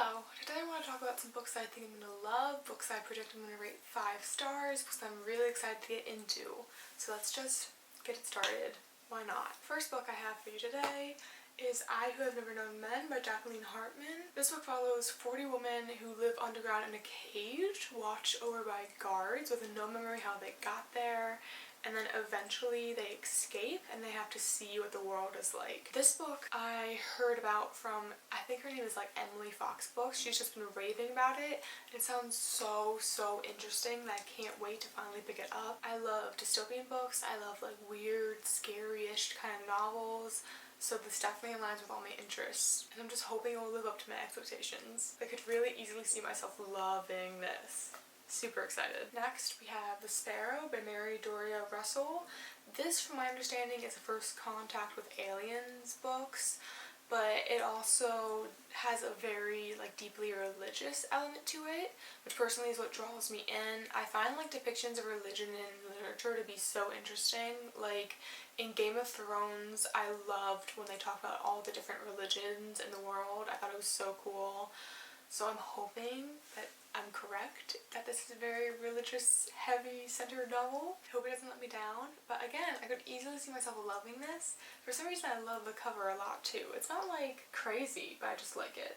Hello, today I want to talk about some books that I think I'm going to love, books that I predict I'm going to rate 5 stars, books that I'm really excited to get into. So let's just get it started. Why not? First book I have for you today is I Who Have Never Known Men by Jacqueline Hartman. This book follows 40 women who live underground in a cage, watched over by guards with no memory how they got there, and then eventually they escape and they have to see what the world is like. This book I heard about from, I think her name is like Emily Fox Books. She's just been raving about it. It sounds so interesting that I can't wait to finally pick it up. I love dystopian books. I love like weird, scary-ish kind of novels. So this definitely aligns with all my interests. And I'm just hoping it will live up to my expectations. I could really easily see myself loving this. Super excited. Next, we have The Sparrow by Mary Doria Russell. This, from my understanding, is a first contact with aliens books, but it also has a very deeply religious element to it, which personally is what draws me in. I find depictions of religion in literature to be so interesting. Like in Game of Thrones, I loved when they talk about all the different religions in the world. I thought it was so cool. So I'm hoping that I'm correct, that this is a very religious, heavy-centered novel. I hope it doesn't let me down. But again, I could easily see myself loving this. For some reason, I love the cover a lot too. It's not crazy, but I just like it.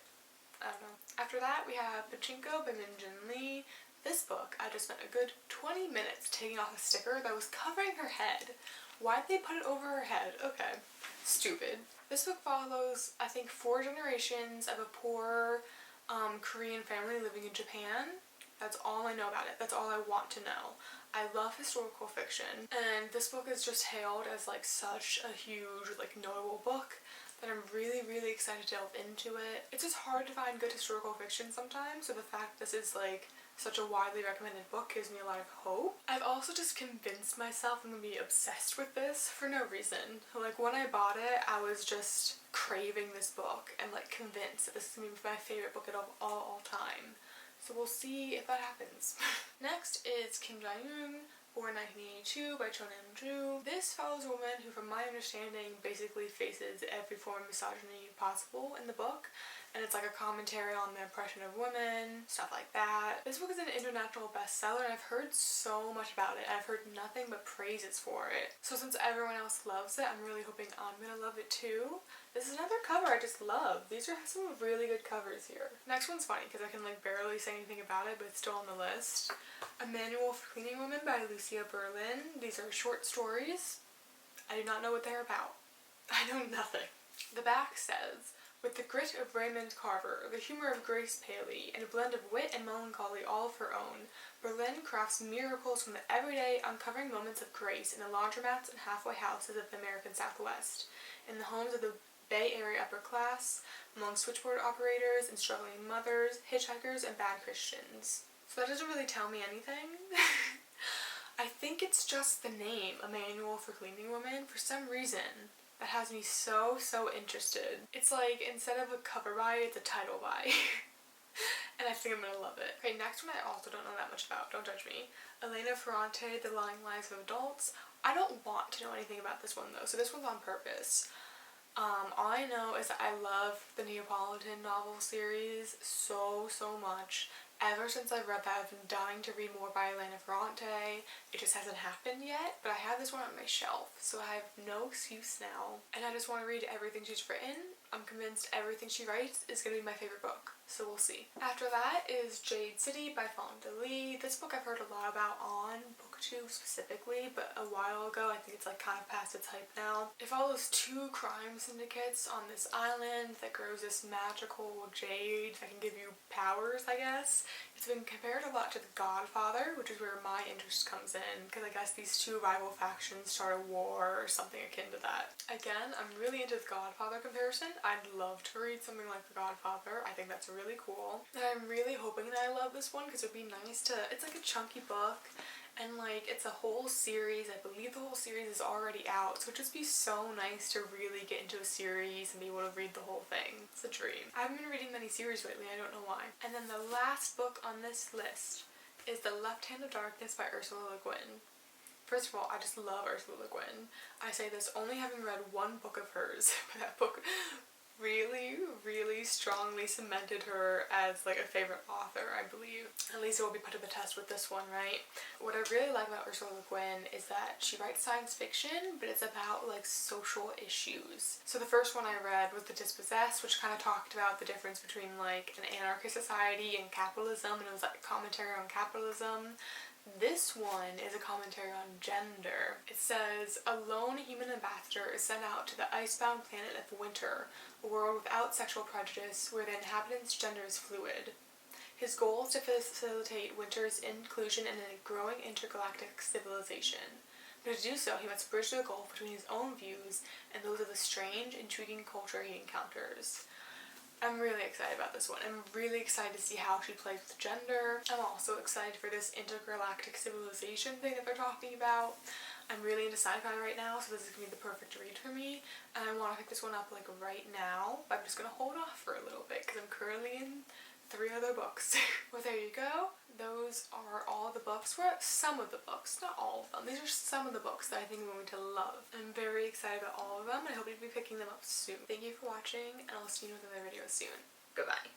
I don't know. After that, we have Pachinko by Min Jin Lee. This book, I just spent a good 20 minutes taking off a sticker that was covering her head. Why'd they put it over her head? Okay. Stupid. This book follows, I think, 4 generations of a poor Korean family living in Japan. That's all I know about it. That's all I want to know. I love historical fiction, and this book is just hailed as such a huge, notable book that I'm really excited to delve into it. It's just hard to find good historical fiction sometimes, so the fact this is such a widely recommended book gives me a lot of hope. I've also just convinced myself I'm gonna be obsessed with this for no reason. When I bought it, I was just craving this book and convinced that this is gonna be my favorite book of all time. So we'll see if that happens. Next is Kim Jong-un, born 1982 by Cho Nam-ju. This follows a woman who, from my understanding, basically faces every form of misogyny possible in the book. And it's a commentary on the oppression of women, stuff like that. This book is an international bestseller, and I've heard so much about it. I've heard nothing but praises for it. So since everyone else loves it, I'm really hoping I'm gonna love it too. This is another cover I just love. These are some really good covers here. Next one's funny because I can barely say anything about it, but it's still on the list. A Manual for Cleaning Women by Lucia Berlin. These are short stories. I do not know what they're about. I know nothing. The back says, with the grit of Raymond Carver, the humor of Grace Paley, and a blend of wit and melancholy all of her own, Berlin crafts miracles from the everyday, uncovering moments of grace in the laundromats and halfway houses of the American Southwest, in the homes of the Bay Area upper class, among switchboard operators and struggling mothers, hitchhikers, and bad Christians. So that doesn't really tell me anything. I think it's just the name, A Manual for Cleaning Women, for some reason. That has me so interested. It's instead of a cover by, it's a title by. And I think I'm gonna love it. Okay, next one I also don't know that much about, don't judge me. Elena Ferrante, The Lying Lives of Adults. I don't want to know anything about this one though, so this one's on purpose. All I know is that I love the Neapolitan novel series so much. Ever since I've read that, I've been dying to read more by Elena Ferrante. It just hasn't happened yet, but I have this one on my shelf, so I have no excuse now. And I just want to read everything she's written. I'm convinced everything she writes is going to be my favorite book, so we'll see. After that is Jade City by Fonda Lee. This book I've heard a lot about on BookTube specifically, but a while ago. I think it's kind of past its hype now. It follows 2 crime syndicates on this island that grows this magical jade that can give you powers, I guess. It's been compared a lot to The Godfather, which is where my interest comes in, because I guess these 2 rival factions start a war or something akin to that. Again, I'm really into The Godfather comparison. I'd love to read something like The Godfather. I think that's really cool. And I'm really hoping that I love this one because it would be nice to, it's a chunky book, and it's a whole series. I believe the whole series is already out, so it'd just be so nice to really get into a series and be able to read the whole thing. It's a dream. I haven't been reading many series lately, I don't know why. And then the last book on this list is The Left Hand of Darkness by Ursula Le Guin. First of all, I just love Ursula Le Guin. I say this only having read one book of hers, but that book really strongly cemented her as like a favorite author, I believe. At least it will be put to the test with this one, right? What I really like about Ursula Le Guin is that she writes science fiction, but it's about like social issues. So the first one I read was The Dispossessed, which kind of talked about the difference between like an anarchist society and capitalism, and it was like a commentary on capitalism. This one is a commentary on gender. It says, a lone human ambassador is sent out to the icebound planet of Winter, a world without sexual prejudice, where the inhabitants' gender is fluid. His goal is to facilitate Winter's inclusion in a growing intergalactic civilization. But to do so, he must bridge the gulf between his own views and those of the strange, intriguing culture he encounters. I'm really excited about this one. I'm really excited to see how she plays with gender. I'm also excited for this intergalactic civilization thing that they're talking about. I'm really into sci-fi right now, so this is going to be the perfect read for me. And I want to pick this one up like right now. But I'm just going to hold off for a little bit because I'm currently in 3 other books. Well, there you go. Those are all the books. Well, some of the books, not all of them. These are some of the books that I think I'm going to love. I'm very excited about all of them, and I hope you'll be picking them up soon. Thank you for watching, and I'll see you in another video soon. Goodbye.